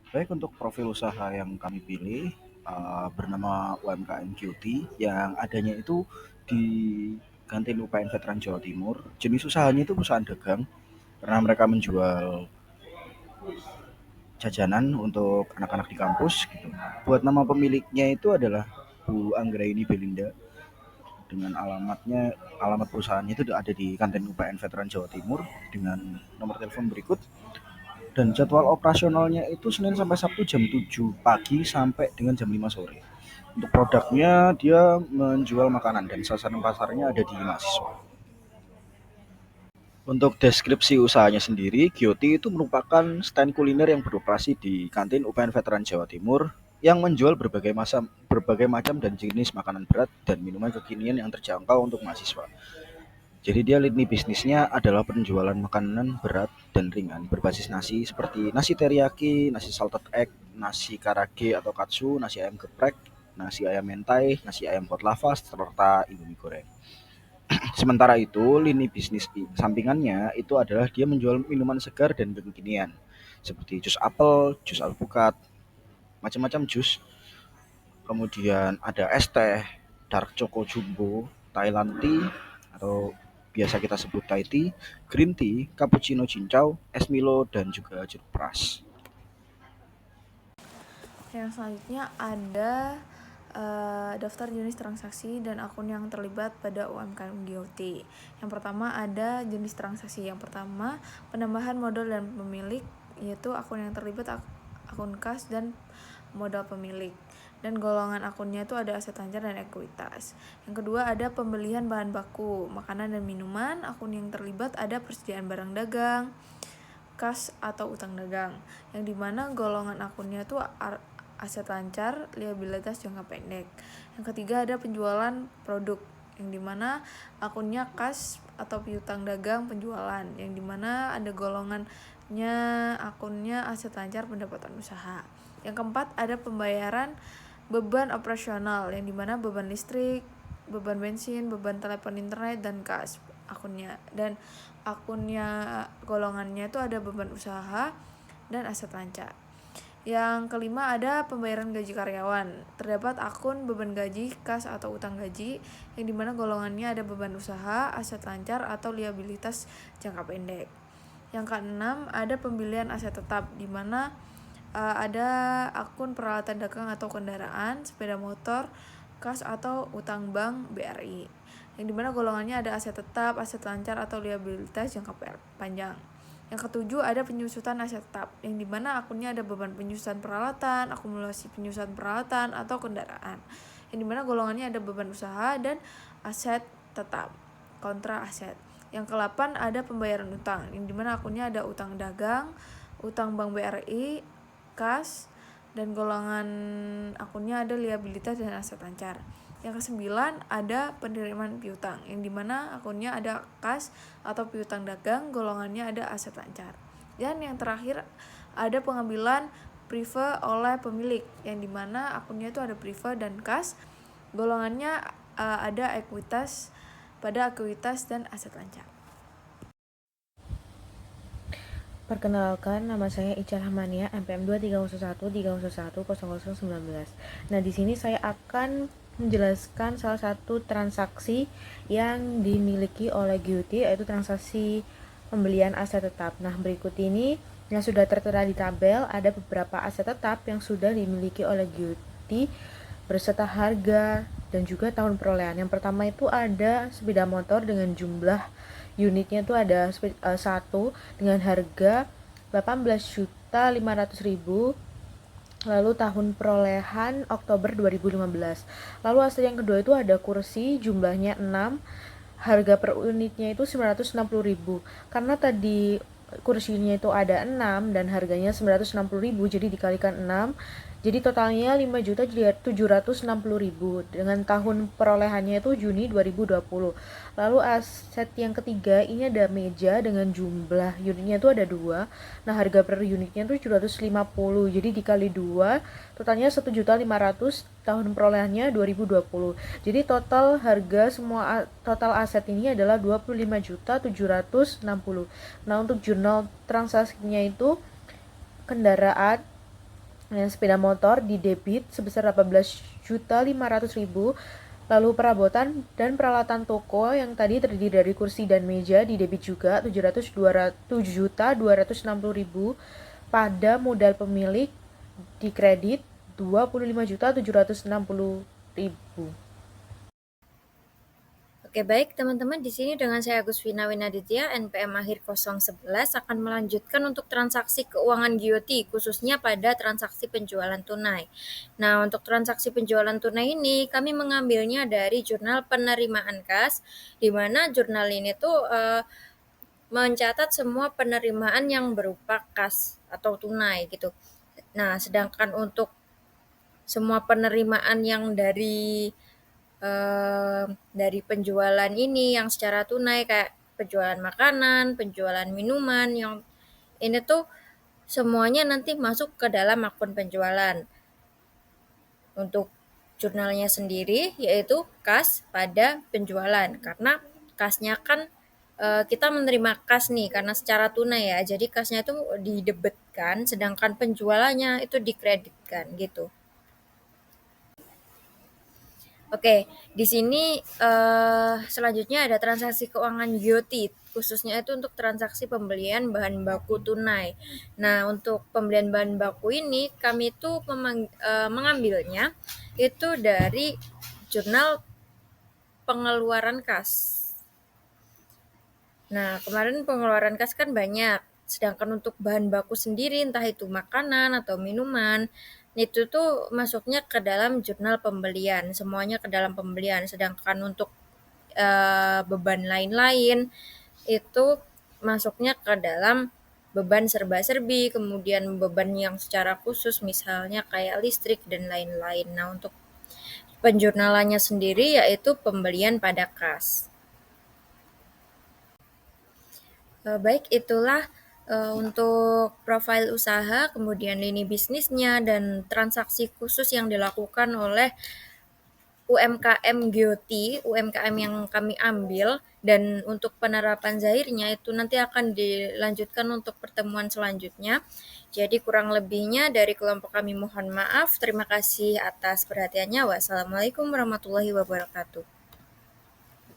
Baik, untuk profil usaha yang kami pilih, bernama UMKM Cutie yang adanya itu di Kantin UPN Veteran Jawa Timur. Jenis usahanya itu perusahaan dagang, karena mereka menjual jajanan untuk anak-anak di kampus gitu. Buat nama pemiliknya itu adalah Bu Anggraini Belinda, dengan alamat perusahaannya itu ada di Kantin UPN Veteran Jawa Timur dengan nomor telepon berikut. Dan jadwal operasionalnya itu Senin sampai Sabtu jam 7 pagi sampai dengan jam 5 sore. Untuk produknya dia menjual makanan dan sasaran pasarnya ada di mahasiswa. Untuk deskripsi usahanya sendiri, Gyoti itu merupakan stand kuliner yang beroperasi di kantin UPN Veteran Jawa Timur yang menjual berbagai macam dan jenis makanan berat dan minuman kekinian yang terjangkau untuk mahasiswa. Jadi dia lini bisnisnya adalah penjualan makanan berat dan ringan berbasis nasi seperti nasi teriyaki, nasi salted egg, nasi karage atau katsu, nasi ayam geprek, nasi ayam mentai, nasi ayam pot lava, serta indomie goreng. Sementara itu, lini bisnis sampingannya itu adalah dia menjual minuman segar dan kekinian seperti jus apel, jus alpukat, macam-macam jus. Kemudian ada es teh, dark choco jumbo, Thailand tea atau biasa kita sebut Thai tea, green tea, cappuccino cincau, es Milo dan juga jeruk pras. Yang selanjutnya ada daftar jenis transaksi dan akun yang terlibat pada UMKM GOT. Yang pertama ada jenis transaksi. Yang pertama penambahan modal dan pemilik, yaitu akun yang terlibat akun kas dan modal pemilik. Dan golongan akunnya itu ada aset lancar dan ekuitas. Yang kedua ada pembelian bahan baku, makanan dan minuman. Akun yang terlibat ada persediaan barang dagang, kas atau utang dagang, yang dimana golongan akunnya tuh aset lancar, liabilitas jangka pendek. Yang ketiga ada penjualan produk, yang dimana akunnya kas atau piutang dagang penjualan, yang dimana ada golongannya akunnya aset lancar pendapatan usaha. Yang keempat ada pembayaran beban operasional, yang dimana beban listrik, beban bensin, beban telepon internet, dan kas akunnya. Dan akunnya golongannya itu ada beban usaha dan aset lancar. Yang kelima ada pembayaran gaji karyawan. Terdapat akun beban gaji, kas atau utang gaji, yang dimana golongannya ada beban usaha, aset lancar atau liabilitas jangka pendek. Yang keenam ada pembelian aset tetap, dimana ada akun peralatan dagang atau kendaraan, sepeda motor, kas atau utang bank BRI, yang dimana golongannya ada aset tetap, aset lancar atau liabilitas jangka panjang. Yang ketujuh ada penyusutan aset tetap, yang dimana akunnya ada beban penyusutan peralatan, akumulasi penyusutan peralatan atau kendaraan, yang dimana golongannya ada beban usaha dan aset tetap kontra aset. Yang ke-8 ada pembayaran utang, yang dimana akunnya ada utang dagang, utang bank BRI, kas, dan golongan akunnya ada liabilitas dan aset lancar. Yang ke-9 ada penerimaan piutang, yang dimana akunnya ada kas atau piutang dagang, golongannya ada aset lancar. Dan yang terakhir ada pengambilan prive oleh pemilik, yang dimana akunnya itu ada prive dan kas, golongannya ada ekuitas dan aset lancar. Perkenalkan, nama saya Ica Rahmania, MPM 23013010019. Nah, di sini saya akan menjelaskan salah satu transaksi yang dimiliki oleh GUT, yaitu transaksi pembelian aset tetap. Nah, berikut ini yang sudah tertera di tabel, ada beberapa aset tetap yang sudah dimiliki oleh GUT berserta harga dan juga tahun perolehan. Yang pertama itu ada sepeda motor dengan jumlah unitnya itu ada satu dengan harga 18.500.000. Lalu tahun perolehan Oktober 2015. Lalu hasil yang kedua itu ada kursi jumlahnya 6, harga per unitnya itu 960.000. Karena tadi kursinya itu ada 6 dan harganya 960.000, jadi dikalikan 6, jadi totalnya 5.760.000 dengan tahun perolehannya itu Juni 2020. Lalu aset yang ketiga ini ada meja dengan jumlah unitnya itu ada 2. Nah, harga per unitnya itu 750. Jadi dikali 2, totalnya 1.500.000, tahun perolehannya 2020. Jadi total harga total aset ini adalah 25.760. Nah, untuk jurnal transaksinya itu kendaraan Sepeda motor di debit sebesar 18.500.000. Lalu perabotan dan peralatan toko yang tadi terdiri dari kursi dan meja di debit juga 7.260.000 pada modal pemilik di kredit 25.760.000. Oke, baik teman-teman, di sini dengan saya Agus Vina Winaditya, NPM akhir 011 akan melanjutkan untuk transaksi keuangan GIOTI, khususnya pada transaksi penjualan tunai. Nah, untuk transaksi penjualan tunai ini kami mengambilnya dari jurnal penerimaan kas, di mana jurnal ini tuh mencatat semua penerimaan yang berupa kas atau tunai gitu. Nah, sedangkan untuk semua penerimaan yang dari penjualan ini yang secara tunai kayak penjualan makanan, penjualan minuman, yang ini tuh semuanya nanti masuk ke dalam akun penjualan. Untuk jurnalnya sendiri yaitu kas pada penjualan, karena kasnya kan kita menerima kas nih karena secara tunai ya, jadi kasnya itu didebetkan sedangkan penjualannya itu dikreditkan gitu. Oke, di sini selanjutnya ada transaksi keuangan GIOTI, khususnya itu untuk transaksi pembelian bahan baku tunai. Nah, untuk pembelian bahan baku ini kami itu mengambilnya itu dari jurnal pengeluaran kas. Nah, kemarin pengeluaran kas kan banyak, sedangkan untuk bahan baku sendiri entah itu makanan atau minuman itu tuh masuknya ke dalam jurnal pembelian, semuanya ke dalam pembelian. Sedangkan untuk beban lain-lain itu masuknya ke dalam beban serba-serbi, kemudian beban yang secara khusus misalnya kayak listrik dan lain-lain. Nah, untuk penjurnalannya sendiri yaitu pembelian pada kas. Baik, itulah untuk profil usaha, kemudian lini bisnisnya, dan transaksi khusus yang dilakukan oleh UMKM GIOTI, UMKM yang kami ambil, dan untuk penerapan zahirnya itu nanti akan dilanjutkan untuk pertemuan selanjutnya. Jadi kurang lebihnya dari kelompok kami mohon maaf. Terima kasih atas perhatiannya. Wassalamualaikum warahmatullahi wabarakatuh.